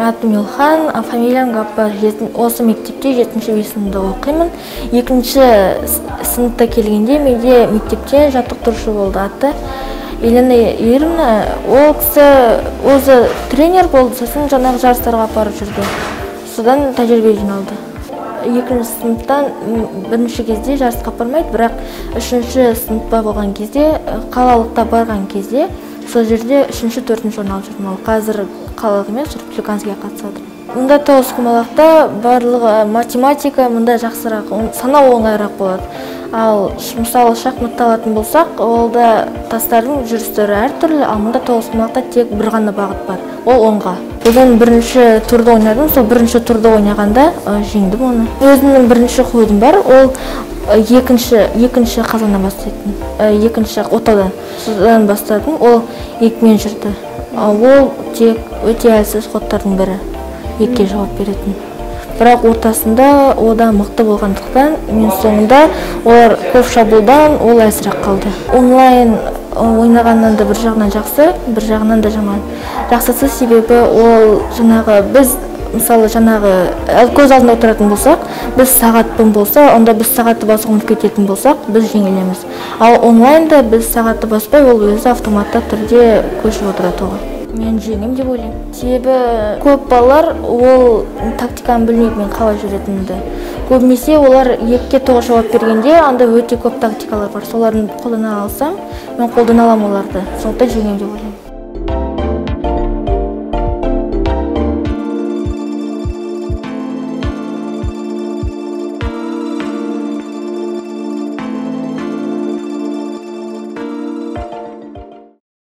Атым Илхан, фамилиям Гаппар. Осы мектепте 7-ші сыныпта оқимын. 2-ші сыныпта келгенде менде мектепте жаттықтырушы болды аты Елена Юрьевна. Ол кісі өзі тренер болды, сосын жаңағы жарыстарға апарып жүрді. Содан тәжірибе жиналды. 2-ші сыныптан 1-ші кезде жарысқа апармайды, бірақ 3-ші сыныпта болған кезде, қалалықта барған кезде, сол жерде 3-ші, 4-ші орын алып жүрдім. Қазір қалалық емес, республиканскийге қатысады. Мұнда тоғызқұмалақта барлығы математика, мұнда жақсырақ, санау оңайырақ болады. Ал мысалы шахматты алатын болсақ, олда тастардың жүрістері әртүрлі, ал мұнда тоғызқұмалақта тек бір ғана бағыт бар, ол оңға. Бүгін 1-ші турды ойнадым, сол 1-ші турды ойнағанда жеңдім оны. Өзімнің 1-ші қойдым бар, ол 2-ші қазаннан бастайтын, 2-ші отаудан. Содан бастадым, ол 2-мен жүрді. Ол тек өте әлсіз қоттардың бірі, 2-ге жауап беретін. Бірақ ортасында одан мықты болғандықтан, мен соңында олар көп шабуылдан ол әлсірек қалды. Онлайн ойнағаннан да бір жағынан жақсы, бір жағынан да жаман. Жақсысы себебі ол жаңағы біз, мысалы жаңағы көз алдында отыратын болсақ, біз сағатпен болса, онда біз сағатты басып ұмытып кететін болсақ, біз жеңілеміз. Ал онлайнда біз сағатты баспай, ол өзі автоматты түрде көшіп отырады оған. Мен жеңем деп ойлаймын. Себебі көп балалар ол тактиканы білмейді мен қалай жүретінімді. Көбінесе олар 2-ге 9 жауап бергенде, анда өте көп тактикалар бар. Соларын қолдана алсам, мен қолдана аламын оларды. Сондықтан жеңем деп ойлаймын.